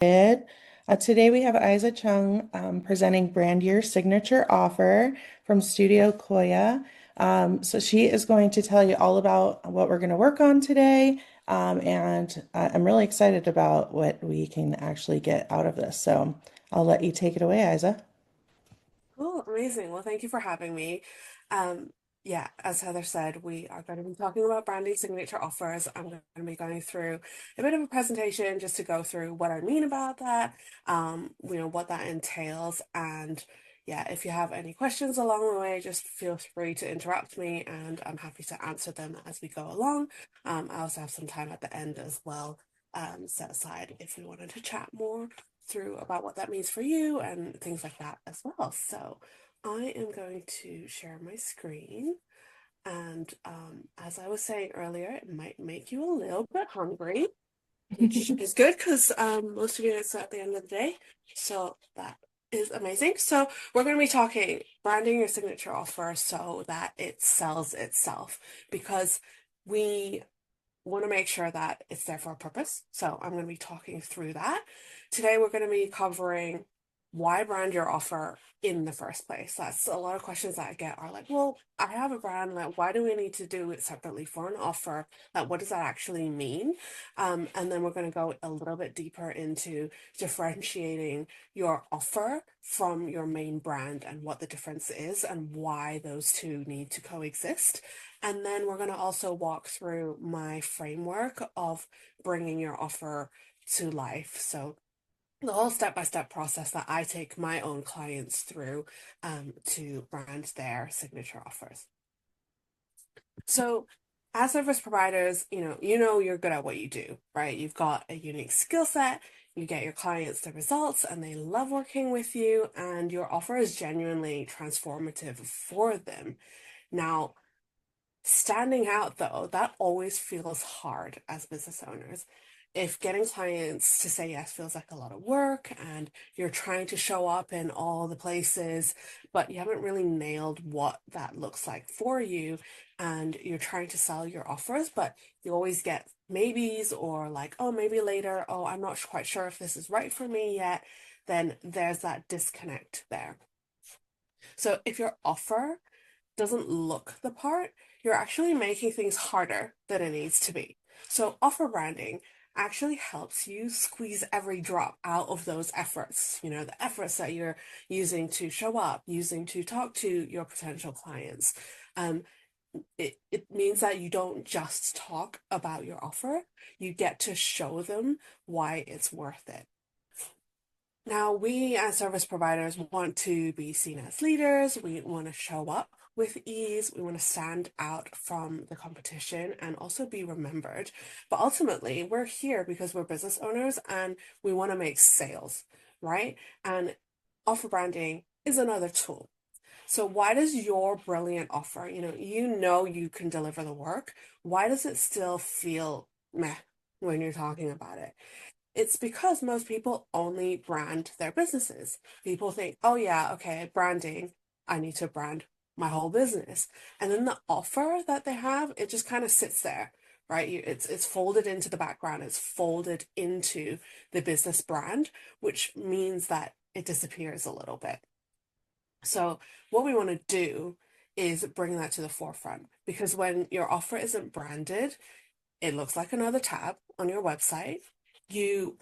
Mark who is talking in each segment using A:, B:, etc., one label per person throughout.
A: Good. Today we have Aiza Cheung presenting Brand Your Signature Offer from Studio Coya. So she is going to tell you all about what we're going to work on today. And I'm really excited about what we can actually get out of this. So I'll let you take it away, Aiza.
B: Cool, amazing. Well, thank you for having me. Um, yeah, as Heather said, we are going to be talking about branding signature offers. I'm going to be going through a bit of a presentation just to go through what I mean about that, what that entails. And yeah, if you have any questions along the way, just feel free to interrupt me and I'm happy to answer them as we go along. I also have some time at the end as well, set aside if we wanted to chat more through about what that means for you and things like that as well. So I am going to share my screen. And as I was saying earlier, it might make you a little bit hungry, which is good because most of you it's at the end of the day. So that is amazing. So we're going to be talking branding your signature offer so that it sells itself because we want to make sure that it's there for a purpose. So I'm going to be talking through that. Today, we're going to be covering why brand your offer in the first place. That's a lot of questions that I get are like, well, I have a brand, like, why do we need to do it separately for an offer? Like, what does that actually mean? And then we're going to go a little bit deeper into differentiating your offer from your main brand and what the difference is and why those two need to coexist. And then we're going to also walk through my framework of bringing your offer to life. So the whole step-by-step process that I take my own clients through to brand their signature offers. So as service providers, you know you're good at what you do, right? You've got a unique skill set, you get your clients the results and they love working with you and your offer is genuinely transformative for them. Now, standing out, though, that always feels hard as business owners. If getting clients to say yes feels like a lot of work and you're trying to show up in all the places, but you haven't really nailed what that looks like for you, and you're trying to sell your offers, but you always get maybes or like, oh, maybe later, oh, I'm not quite sure if this is right for me yet, then there's that disconnect there. So if your offer doesn't look the part, you're actually making things harder than it needs to be. So, offer branding actually helps you squeeze every drop out of those efforts. The efforts that you're using to show up, using to talk to your potential clients. Um, it means that you don't just talk about your offer, you get to show them why it's worth it. Now, we as service providers want to be seen as leaders. We want to show up with ease. We want to stand out from the competition and also be remembered. But ultimately, we're here because we're business owners and we want to make sales, right? And offer branding is another tool. So why does your brilliant offer, you know you can deliver the work, why does it still feel meh when you're talking about it? It's because most people only brand their businesses. People think, oh, yeah, okay, branding, I need to brand my whole business. And then the offer that they have, it just kind of sits there, right? It's folded into the background, it's folded into the business brand, which means that it disappears a little bit. So, what we want to do is bring that to the forefront because when your offer isn't branded, it looks like another tab on your website. You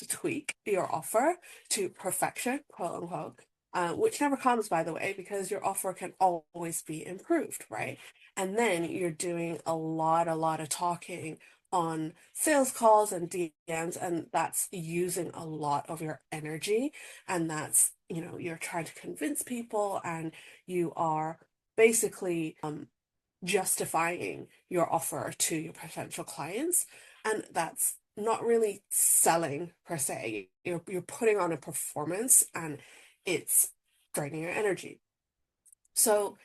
B: tweak your offer to perfection, quote unquote, which never comes, by the way, because your offer can always be improved, right? And then you're doing a lot of talking on sales calls and DMs, and that's using a lot of your energy. And that's, you're trying to convince people, and you are basically justifying your offer to your potential clients. And that's not really selling per se. You're putting on a performance and it's draining your energy. So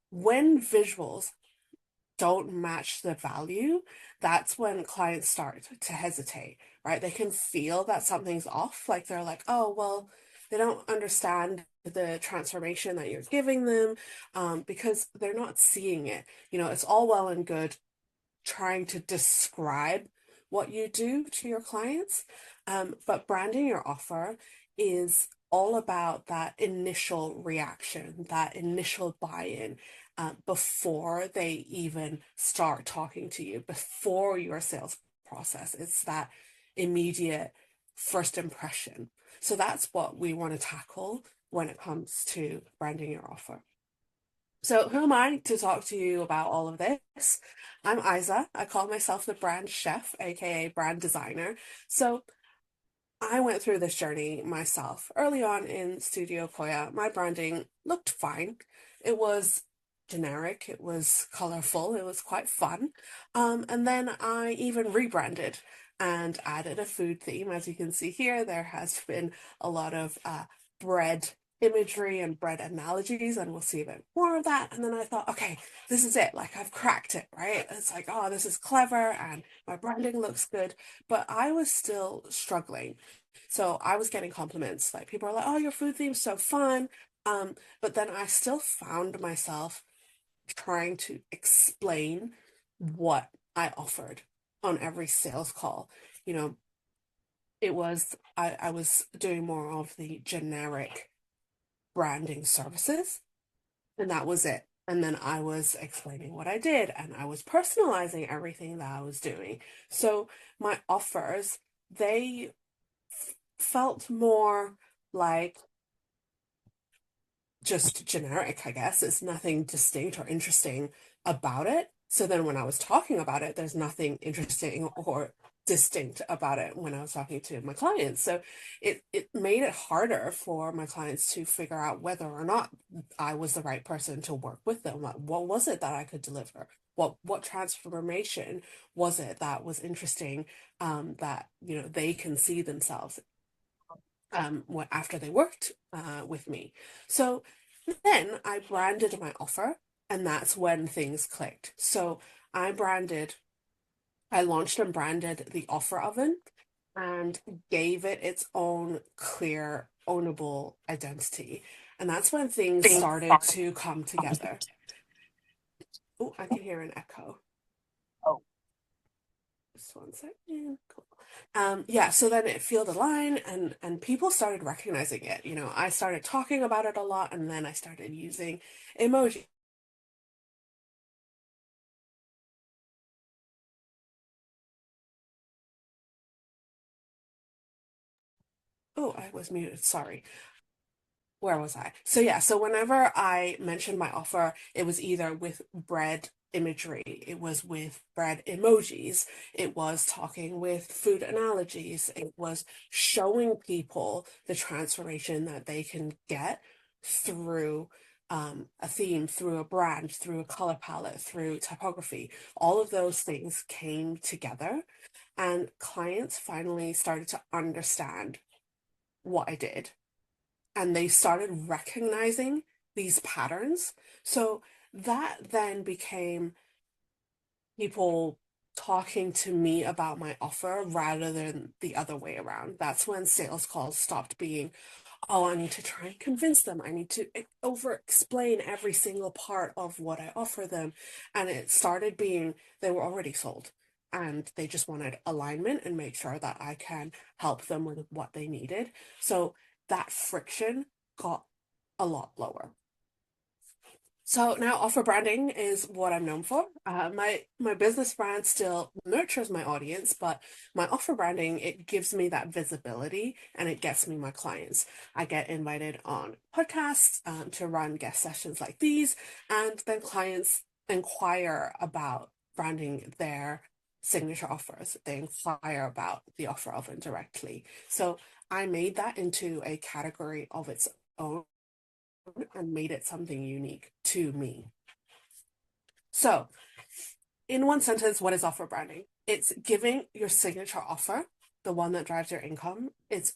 B: when visuals don't match the value, that's when clients start to hesitate, right? They can feel that something's off. Like they're like, oh, well, they don't understand the transformation that you're giving them because they're not seeing it. It's all well and good trying to describe what you do to your clients. But branding your offer is all about that initial reaction, that initial buy-in, before they even start talking to you, before your sales process. It's that immediate first impression. So that's what we want to tackle when it comes to branding your offer. So, who am I to talk to you about all of this? I'm Aiza. I call myself the brand chef, aka brand designer. So, I went through this journey myself. Early on in Studio Coya, my branding looked fine. It was generic, it was colorful, it was quite fun. And then I even rebranded and added a food theme. As you can see here, there has been a lot of bread imagery and bread analogies, and we'll see a bit more of that. And then I thought, okay, this is it. Like, I've cracked it, right? It's like, oh, this is clever and my branding looks good. But I was still struggling, so I was getting compliments. Like, people are like, "Oh, your food theme's so fun." But then I still found myself trying to explain what I offered on every sales call. You know, I was doing more of the generic branding services, and that was it. And then I was explaining what I did, and I was personalizing everything that I was doing. So my offers, they felt more like just generic, I guess. It's nothing distinct or interesting about it. So then when I was talking about it, there's nothing interesting or distinct about it when I was talking to my clients. So it made it harder for my clients to figure out whether or not I was the right person to work with them. Like, what was it that I could deliver? What transformation was it that was interesting, that they can see themselves after they worked with me. So then I branded my offer, and that's when things clicked. So I branded, I launched and branded the offer oven and gave it its own clear, ownable identity. And that's when things started to come together. Oh, I can hear an echo. Just one second. Cool. Yeah, so then it filled a line, and people started recognizing it. I started talking about it a lot, and then I started using emoji. Oh, I was muted. Sorry. Where was I? So yeah, so whenever I mentioned my offer, it was either with bread imagery, it was with bread emojis, it was talking with food analogies, it was showing people the transformation that they can get through a theme, through a brand, through a color palette, through typography. All of those things came together, and clients finally started to understand what I did, and they started recognizing these patterns. So that then became people talking to me about my offer rather than the other way around. That's when sales calls stopped being, oh, I need to try and convince them. I need to over explain every single part of what I offer them. And it started being they were already sold, and they just wanted alignment and make sure that I can help them with what they needed. So that friction got a lot lower. So now offer branding is what I'm known for. My business brand still nurtures my audience, but my offer branding, it gives me that visibility and it gets me my clients. I get invited on podcasts to run guest sessions like these, and then clients inquire about branding their signature offers. They inquire about the offer oven directly. So I made that into a category of its own and made it something unique to me. So, in one sentence, what is offer branding? It's giving your signature offer, the one that drives your income, its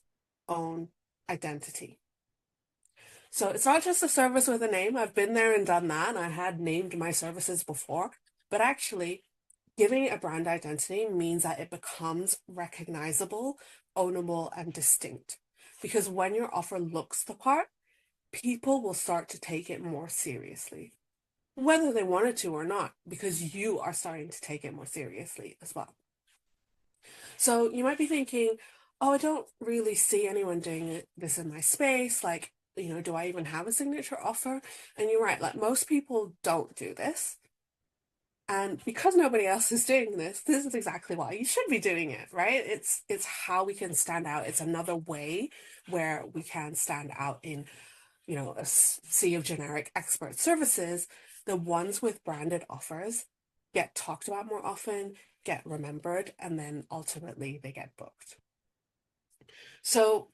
B: own identity. So, it's not just a service with a name. I've been there and done that, and I had named my services before, but actually, giving a brand identity means that it becomes recognizable, ownable, and distinct. Because when your offer looks the part, people will start to take it more seriously, whether they wanted to or not, because you are starting to take it more seriously as well. So you might be thinking, oh, I don't really see anyone doing this in my space. Like, do I even have a signature offer? And you're right, like most people don't do this. And because nobody else is doing this is exactly why you should be doing it, right? It's how we can stand out. It's another way where we can stand out in, a sea of generic expert services. The ones with branded offers get talked about more often, get remembered, and then ultimately they get booked. So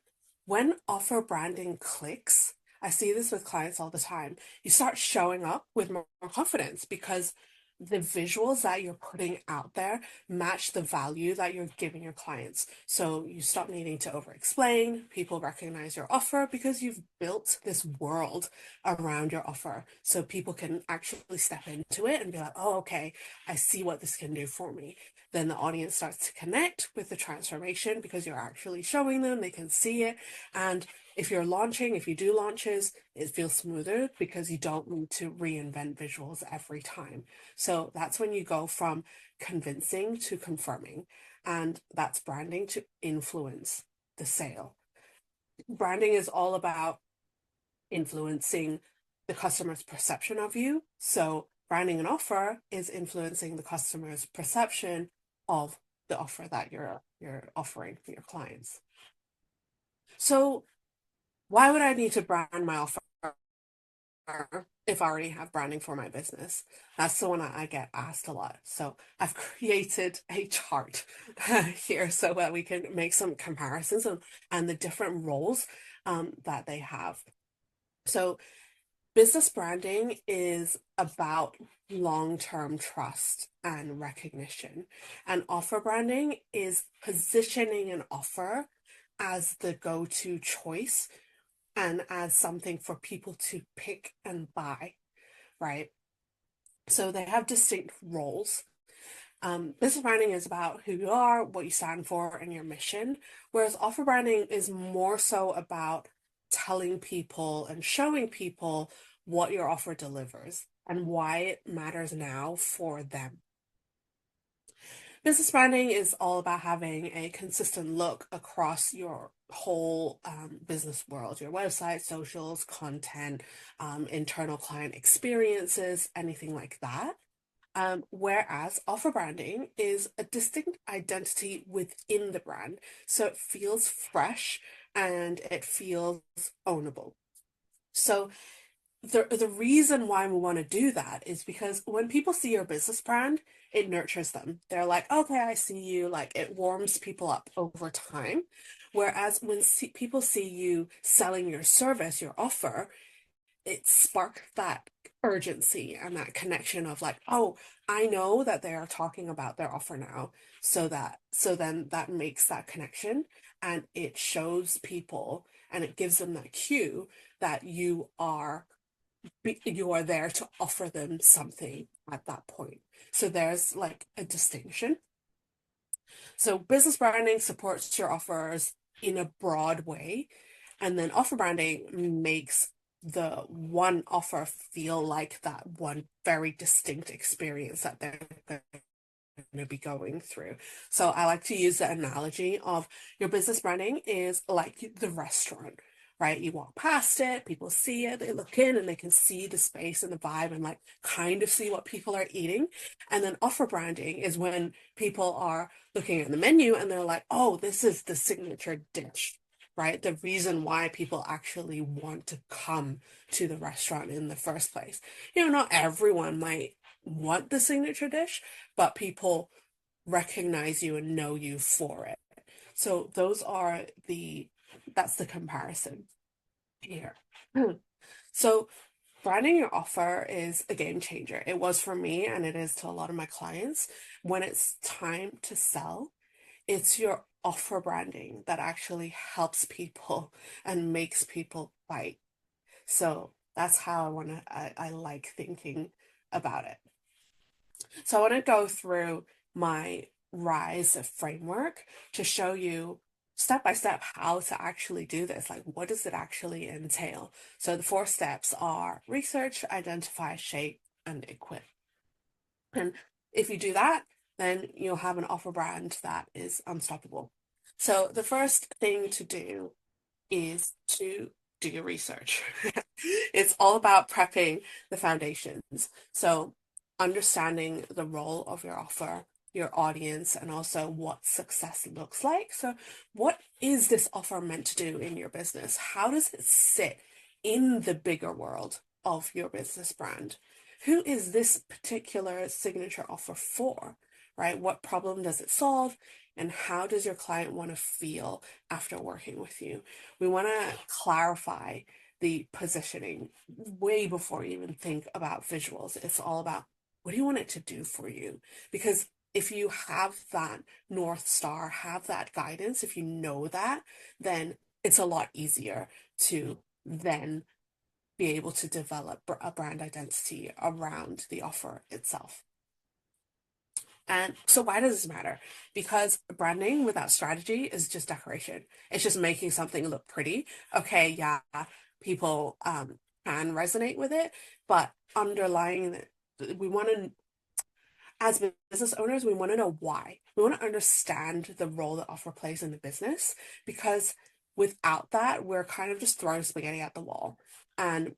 B: when offer branding clicks, I see this with clients all the time. You start showing up with more confidence because the visuals that you're putting out there match the value that you're giving your clients. So you stop needing to over explain. People recognize your offer because you've built this world around your offer. So people can actually step into it and be like, oh, okay, I see what this can do for me. Then the audience starts to connect with the transformation because you're actually showing them, they can see it. And if you do launches, it feels smoother because you don't need to reinvent visuals every time. So that's when you go from convincing to confirming. And that's branding to influence the sale. Branding is all about influencing the customer's perception of you. So branding an offer is influencing the customer's perception of the offer that you're offering for your clients. So why would I need to brand my offer if I already have branding for my business? That's the one I get asked a lot. So I've created a chart here so that we can make some comparisons and the different roles that they have. So business branding is about long-term trust and recognition. And offer branding is positioning an offer as the go-to choice and as something for people to pick and buy, right? So they have distinct roles. Business branding is about who you are, what you stand for, and your mission, whereas offer branding is more so about telling people and showing people what your offer delivers and why it matters now for them. Business branding is all about having a consistent look across your whole business world, your website, socials, content, internal client experiences, anything like that. Whereas offer branding is a distinct identity within the brand. So it feels fresh and it feels ownable. So the reason why we want to do that is because when people see your business brand, it nurtures them. They're like, okay, I see you. Like it warms people up over time. Whereas when people see you selling your service, your offer, it sparked that urgency and that connection of like, oh, I know that they are talking about their offer now. So then that makes that connection and it shows people and it gives them that cue that you are there to offer them something at that point. So there's like a distinction. So business branding supports your offers in a broad way, and then offer branding makes the one offer feel like that one very distinct experience that they're going to be going through. So I like to use the analogy of your business branding is like the restaurant, right? You walk past it, people see it, they look in and they can see the space and the vibe and like kind of see what people are eating. And then offer branding is when people are looking at the menu and they're like, oh, this is the signature dish. Right? The reason why people actually want to come to the restaurant in the first place. Not everyone might want the signature dish, but people recognize you and know you for it. So that's the comparison here. So branding your offer is a game changer. It was for me and it is to a lot of my clients. When it's time to sell, it's your offer branding that actually helps people and makes people bite. So that's how I like thinking about it. So I want to go through my R.I.S.E framework to show you step by step how to actually do this. Like, what does it actually entail? So the 4 steps are research, identify, shape, and equip. And if you do that, then you'll have an offer brand that is unstoppable. So the first thing to do is to do your research. It's all about prepping the foundations. So, understanding the role of your offer, your audience, and also what success looks like. So, what is this offer meant to do in your business? How does it sit in the bigger world of your business brand? Who is this particular signature offer for? Right? What problem does it solve? And how does your client want to feel after working with you? We want to clarify the positioning way before you even think about visuals. It's all about what do you want it to do for you? Because if you have that North Star, have that guidance, if you know that, then it's a lot easier to then be able to develop a brand identity around the offer itself. And so why does this matter? Because branding without strategy is just decoration. It's just making something look pretty. Okay, yeah, people can resonate with it, but underlying it, we want to, as business owners, we want to know why. We want to understand the role that offer plays in the business because without that, we're kind of just throwing spaghetti at the wall. And,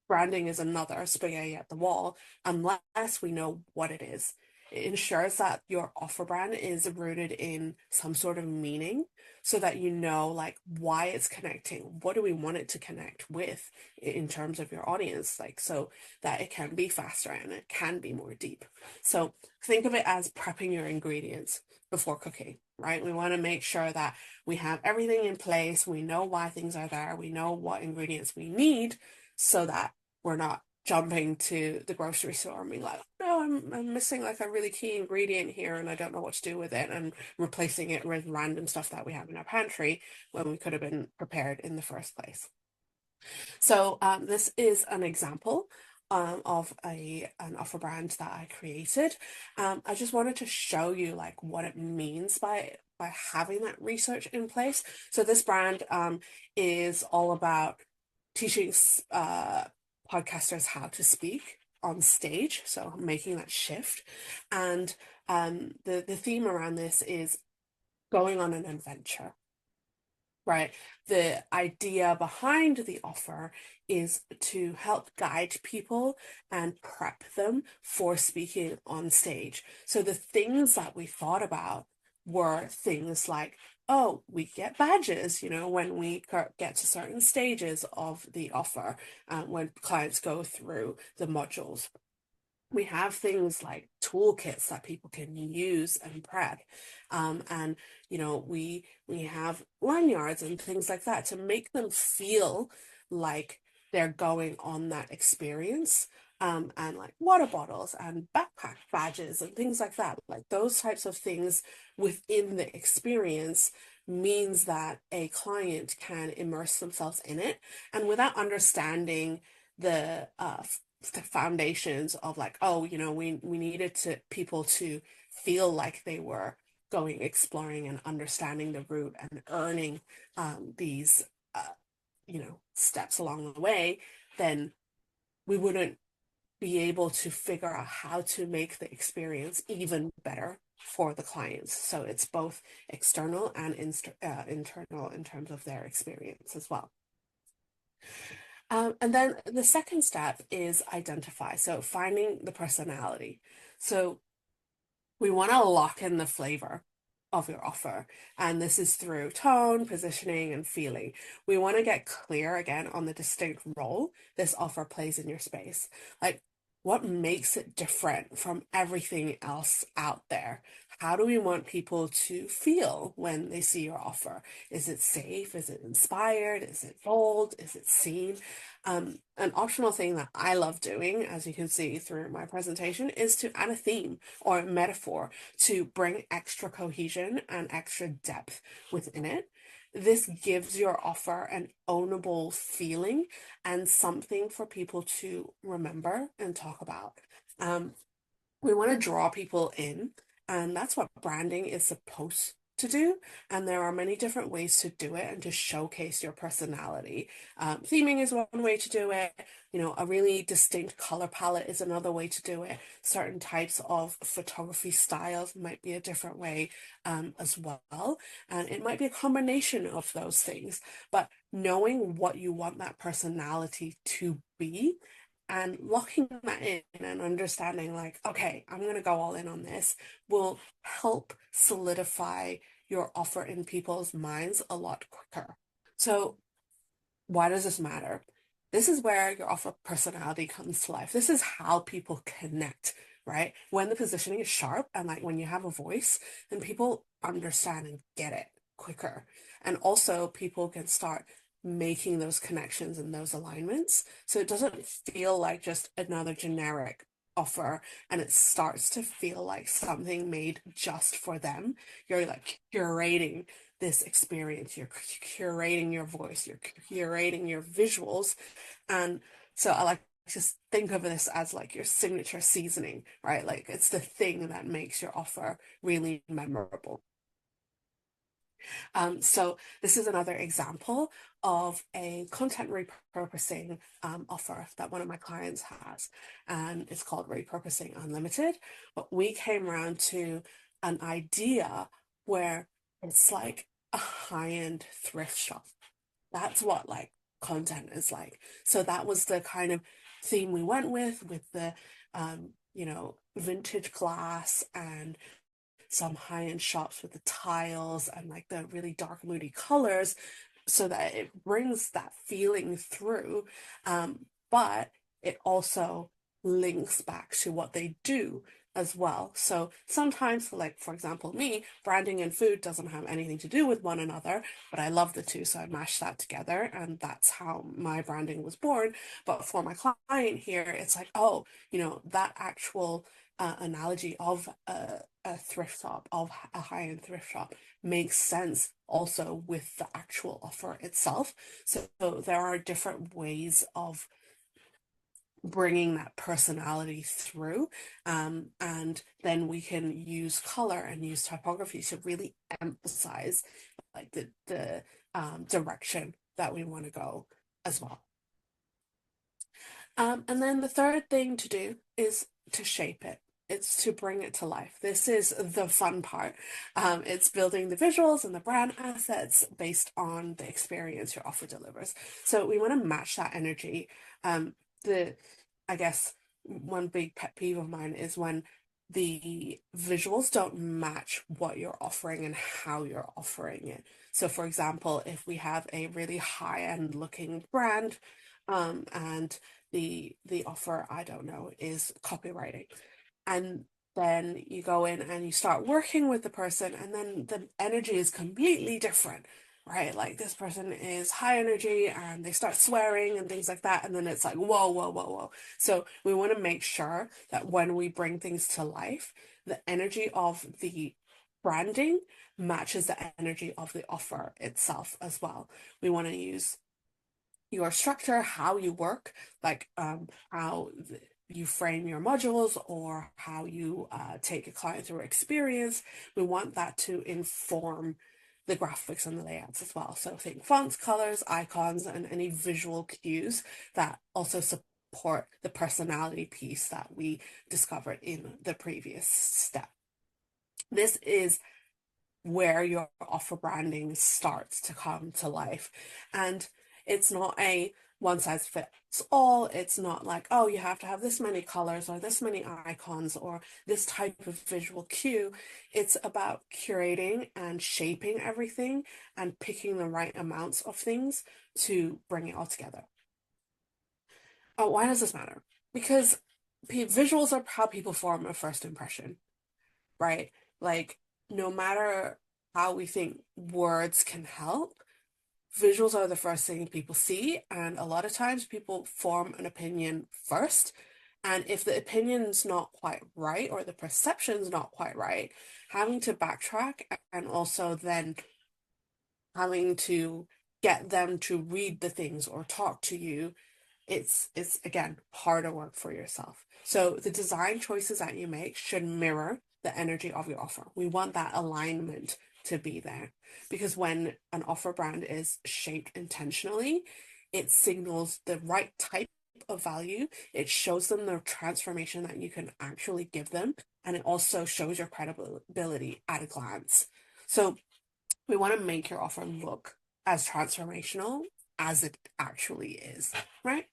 B: branding is another spaghetti at the wall unless we know what it is. It ensures that your offer brand is rooted in some sort of meaning so that you know like why it's connecting. What do we want it to connect with in terms of your audience? Like so that it can be faster and it can be more deep. So think of it as prepping your ingredients before cooking, right? We want to make sure that we have everything in place. We know why things are there. We know what ingredients we need so that we're not jumping to the grocery store and being like, no, I'm missing like a really key ingredient here and I don't know what to do with it and replacing it with random stuff that we have in our pantry when we could have been prepared in the first place. So this is an example of an offer brand that I created. I just wanted to show you like what it means by having that research in place. So this brand is all about teaching podcasters how to speak on stage, so making that shift. And the theme around this is going on an adventure. Right. The idea behind the offer is to help guide people and prep them for speaking on stage. So the things that we thought about were things like, oh, we get badges, when we get to certain stages of the offer, when clients go through the modules. We have things like toolkits that people can use and prep, and we have lanyards and things like that to make them feel like they're going on that experience, and like water bottles and backpack badges and things like that, like those types of things within the experience means that a client can immerse themselves in it and without understanding the foundations of like, oh, we needed to people to feel like they were going exploring and understanding the route and earning these steps along the way, then we wouldn't be able to figure out how to make the experience even better for the clients. So it's both external and internal in terms of their experience as well. And then the second step is identify. So finding the personality. So we want to lock in the flavor of your offer. And this is through tone, positioning, and feeling. We want to get clear again on the distinct role this offer plays in your space. Like, what makes it different from everything else out there? How do we want people to feel when they see your offer? Is it safe? Is it inspired? Is it bold? Is it seen? An optional thing that I love doing, as you can see through my presentation, is to add a theme or a metaphor to bring extra cohesion and extra depth within it. This gives your offer an ownable feeling and something for people to remember and talk about. We want to draw people in, and that's what branding is supposed to do, and there are many different ways to do it and to showcase your personality. Theming is one way to do it. You know, a really distinct color palette is another way to do it. Certain types of photography styles might be a different way as well. And it might be a combination of those things. But knowing what you want that personality to be and locking that in and understanding, like, okay, I'm going to go all in on this will help solidify your offer in people's minds a lot quicker. So, why does this matter? This is where your offer personality comes to life. This is how people connect, right? When the positioning is sharp and like when you have a voice, then people understand and get it quicker. And also, people can start making those connections and those alignments. So it doesn't feel like just another generic offer and it starts to feel like something made just for them. You're like curating this experience. You're curating your voice, you're curating your visuals. And so I like to think of this as like your signature seasoning, right? Like it's the thing that makes your offer really memorable. So this is another example of a content repurposing offer that one of my clients has, and it's called Repurposing Unlimited. But we came around to an idea where it's like a high-end thrift shop. That's what like content is like. So that was the kind of theme we went with the vintage glass and some high-end shops with the tiles and like the really dark moody colors so that it brings that feeling through, but it also links back to what they do as well. So sometimes, like for example, me, branding and food doesn't have anything to do with one another, but I love the two, so I mashed that together, and that's how my branding was born. But for my client here, it's like, oh, that actual analogy of a thrift shop, of a high-end thrift shop, makes sense also with the actual offer itself. So there are different ways of bringing that personality through. And then we can use color and use typography to really emphasize like the direction that we want to go as well. And then the third thing to do is to shape it. It's to bring it to life. This is the fun part. It's building the visuals and the brand assets based on the experience your offer delivers. So we want to match that energy. The I guess one big pet peeve of mine is when the visuals don't match what you're offering and how you're offering it. So, for example, if we have a really high-end looking brand, and the offer, I don't know, is copywriting. And then you go in and you start working with the person, and then the energy is completely different, right? Like this person is high energy and they start swearing and things like that. And then it's like, whoa, whoa, whoa, whoa. So we want to make sure that when we bring things to life, the energy of the branding matches the energy of the offer itself as well. We want to use your structure, how you work, like how you frame your modules or how you take a client through experience. We want that to inform the graphics and the layouts as well. So think fonts, colors, icons, and any visual cues that also support the personality piece that we discovered in the previous step. This is where your offer branding starts to come to life. And it's not a one size fits all. It's not like, oh, you have to have this many colors or this many icons or this type of visual cue. It's about curating and shaping everything and picking the right amounts of things to bring it all together. Oh, why does this matter? Because visuals are how people form a first impression, right? Like, no matter how we think words can help, visuals are the first thing people see. And a lot of times people form an opinion first. And if the opinion's not quite right or the perception's not quite right, having to backtrack and also then having to get them to read the things or talk to you, it's again harder work for yourself. So the design choices that you make should mirror the energy of your offer. We want that alignment to be there. Because when an offer brand is shaped intentionally, it signals the right type of value. It shows them the transformation that you can actually give them, and it also shows your credibility at a glance. So we want to make your offer look as transformational as it actually is, right?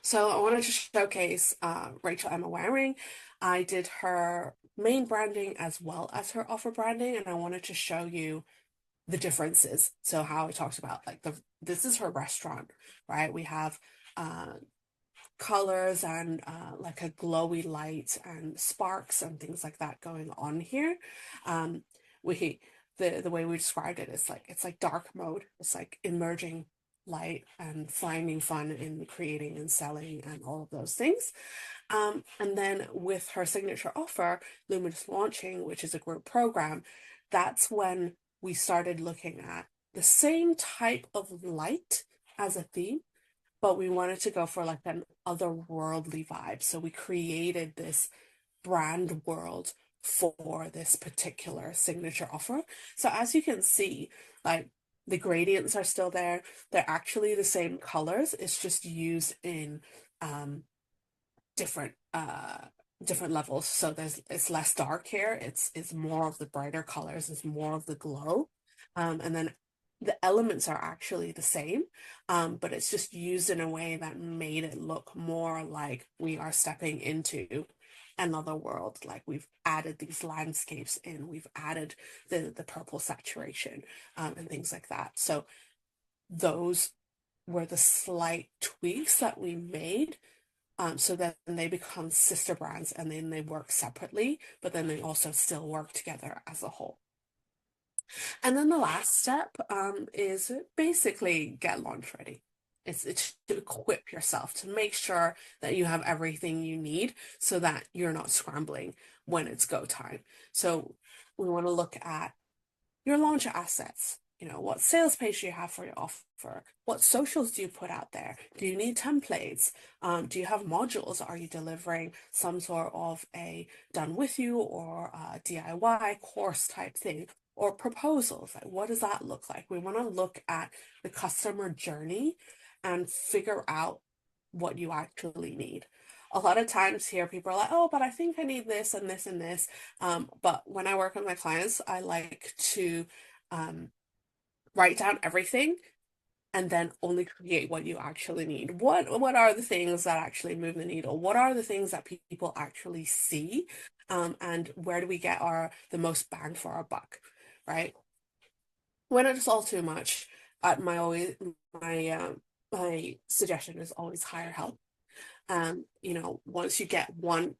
B: So I wanted to showcase Rachel Emma Waring. I did her main branding as well as her offer branding, and I wanted to show you the differences. So how I talked about like this is her restaurant, right? We have uh, colors and like a glowy light and sparks and things like that going on here. Um, we the way we described it is like it's like dark mode. It's like emerging light and finding fun in creating and selling and all of those things. And then with her signature offer, Luminous Launching, which is a group program, that's when we started looking at the same type of light as a theme, but we wanted to go for like an otherworldly vibe. So we created this brand world for this particular signature offer. So as you can see, like the gradients are still there. They're actually the same colors. It's just used in um different different levels. So it's less dark here. It's more of the brighter colors, it's more of the glow. And then the elements are actually the same, but it's just used in a way that made it look more like we are stepping into another world. Like we've added these landscapes in, we've added the purple saturation, and things like that. So those were the slight tweaks that we made, so then they become sister brands and then they work separately, but then they also still work together as a whole. And then the last step is basically get launch ready. It's to equip yourself to make sure that you have everything you need so that you're not scrambling when it's go time. So we want to look at your launch assets. You know, what sales page do you have for your offer? What socials do you put out there? Do you need templates? Do you have modules? Are you delivering some sort of a done with you or a DIY course type thing? Or proposals? Like, what does that look like? We want to look at the customer journey and figure out what you actually need. A lot of times here, people are like, oh, but I think I need this and this and this. But when I work with my clients, I like to um, write down everything and then only create what you actually need. What are the things that actually move the needle? What are the things that people actually see? And where do we get the most bang for our buck, right? When it's all too much, my my suggestion is always hire help. You know, once you get one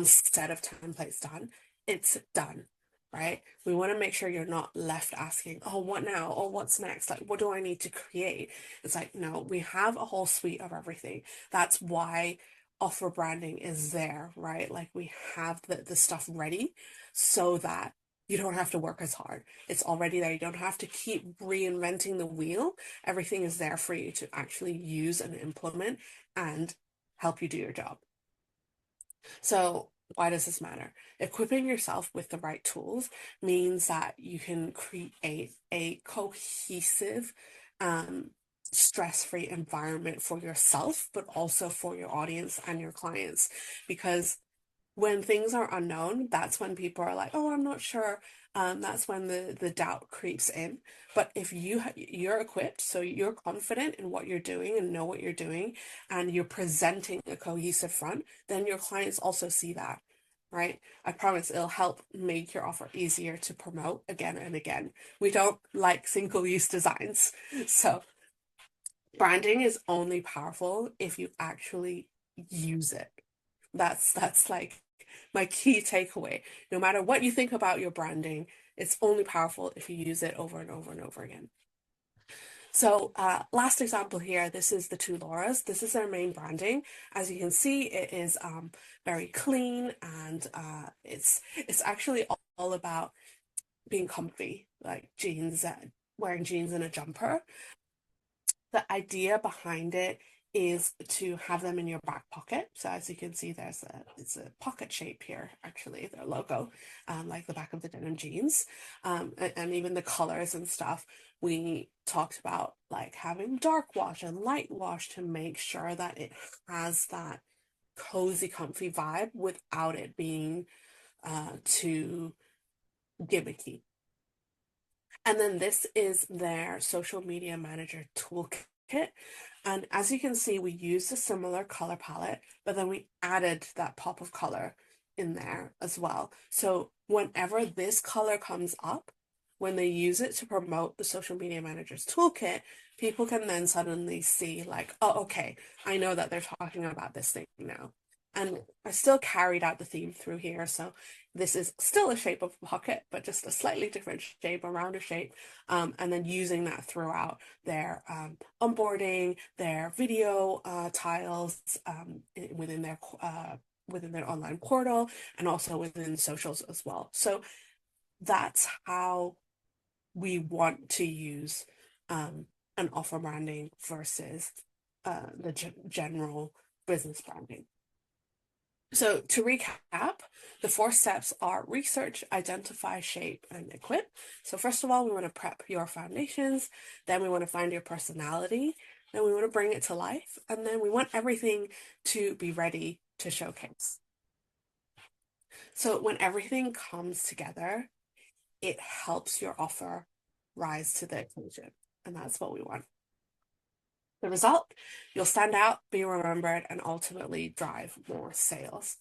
B: set of templates done, it's done, right? We want to make sure you're not left asking, oh, what now? Oh, what's next? Like, what do I need to create? It's like, no, we have a whole suite of everything. That's why offer branding is there, right? Like we have the stuff ready so that you don't have to work as hard. It's already there. You don't have to keep reinventing the wheel. Everything is there for you to actually use and implement and help you do your job. So, why does this matter? Equipping yourself with the right tools means that you can create a cohesive, um, stress-free environment for yourself, but also for your audience and your clients. Because when things are unknown, that's when people are like, "Oh, I'm not sure." That's when the doubt creeps in. But if you're equipped, so you're confident in what you're doing and know what you're doing, and you're presenting a cohesive front, then your clients also see that, right? I promise it'll help make your offer easier to promote again and again. We don't like single-use designs, so branding is only powerful if you actually use it. That's like my key takeaway. No matter what you think about your branding, it's only powerful if you use it over and over and over again. So, last example here, this is the two Lauras. This is their main branding. As you can see, it is very clean and it's actually all about being comfy, like jeans, wearing jeans and a jumper. The idea behind it is to have them in your back pocket. So as you can see, it's a pocket shape here, actually, their logo, like the back of the denim jeans, and even the colors and stuff. We talked about like having dark wash and light wash to make sure that it has that cozy, comfy vibe without it being too gimmicky. And then this is their social media manager toolkit. And as you can see, we used a similar color palette, but then we added that pop of color in there as well. So whenever this color comes up, when they use it to promote the social media manager's toolkit, people can then suddenly see like, oh, okay, I know that they're talking about this thing now. And I still carried out the theme through here. So this is still a shape of a pocket, but just a slightly different shape, a rounder shape, and then using that throughout their onboarding, their video tiles within their online portal, and also within socials as well. So that's how we want to use an offer branding versus the general business branding. So to recap, the four steps are research, identify, shape, and equip. So first of all, we want to prep your foundations. Then we want to find your personality. Then we want to bring it to life. And then we want everything to be ready to showcase. So when everything comes together, it helps your offer rise to the occasion. And that's what we want. The result, you'll stand out, be remembered, and ultimately drive more sales.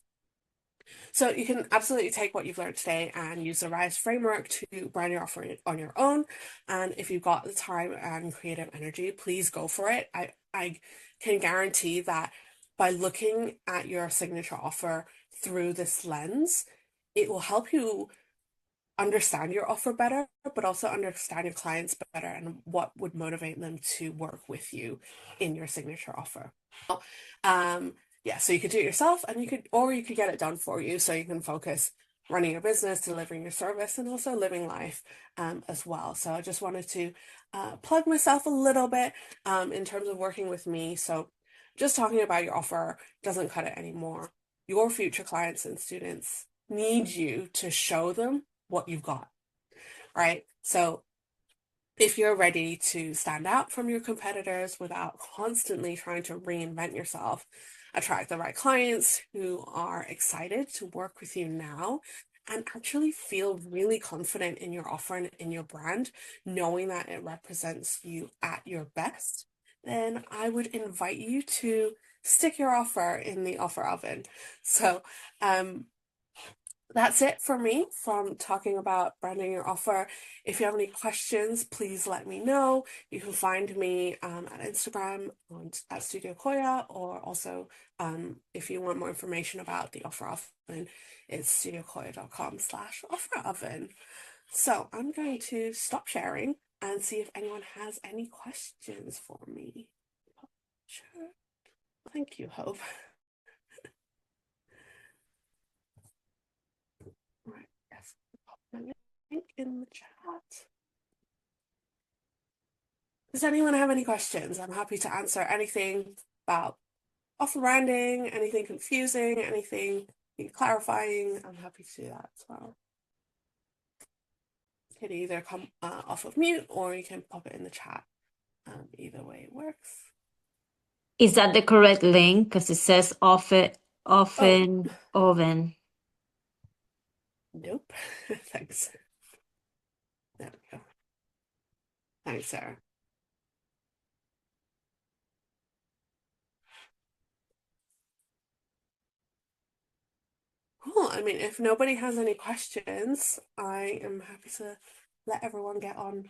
B: So you can absolutely take what you've learned today and use the R.I.S.E framework to brand your offer on your own. And if you've got the time and creative energy, please go for it. I can guarantee that by looking at your signature offer through this lens, it will help you understand your offer better, but also understand your clients better and what would motivate them to work with you in your signature offer. Um, yeah, so you could do it yourself and you could get it done for you so you can focus running your business, delivering your service, and also living life as well. So I just wanted to plug myself a little bit in terms of working with me. So just talking about your offer doesn't cut it anymore. Your future clients and students need you to show them what you've got, right? So if you're ready to stand out from your competitors without constantly trying to reinvent yourself, attract the right clients who are excited to work with you now, and actually feel really confident in your offer and in your brand, knowing that it represents you at your best, then I would invite you to stick your offer in the offer oven. So, that's it for me from talking about branding your offer. If you have any questions, please let me know. You can find me at Instagram at Studio Coya, or also if you want more information about the offer oven, it's studiocoya.com/offer oven. So I'm going to stop sharing and see if anyone has any questions for me. Sure. Thank you, Hope. Right, yes. Pop my link in the chat. Does anyone have any questions? I'm happy to answer anything about offer branding, anything confusing, anything clarifying. I'm happy to do that as well. You can either come off of mute or you can pop it in the chat. Either way it works.
C: Is that the correct link? Because it says often
B: Oh,
C: oven.
B: nope. Thanks. There we go. Thanks, Sarah. Cool. I mean, if nobody has any questions, I am happy to let everyone get on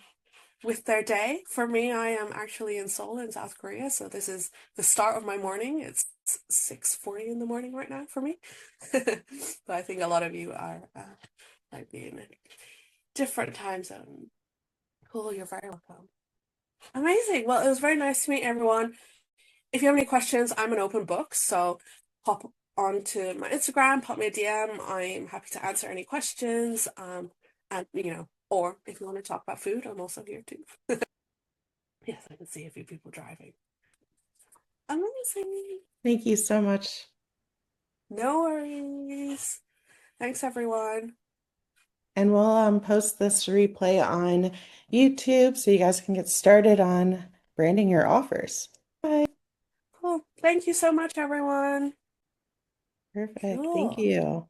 B: with their day. For me, I am actually in Seoul in South Korea, so this is the start of my morning. It's 6:40 in the morning right now for me. But I think a lot of you are might be in a different time zone. Cool, you're very welcome. Amazing. Well, it was very nice to meet everyone. If you have any questions, I'm an open book, so pop onto my Instagram, pop me a DM. I'm happy to answer any questions. And or if you want to talk about food, I'm also here too. Yes, I can see a few people driving. Amazing.
A: Thank you so much.
B: No worries. Thanks, everyone.
A: And we'll post this replay on YouTube so you guys can get started on branding your offers. Bye.
B: Cool. Thank you so much, everyone.
A: Perfect. Thank
B: Cool.
A: you.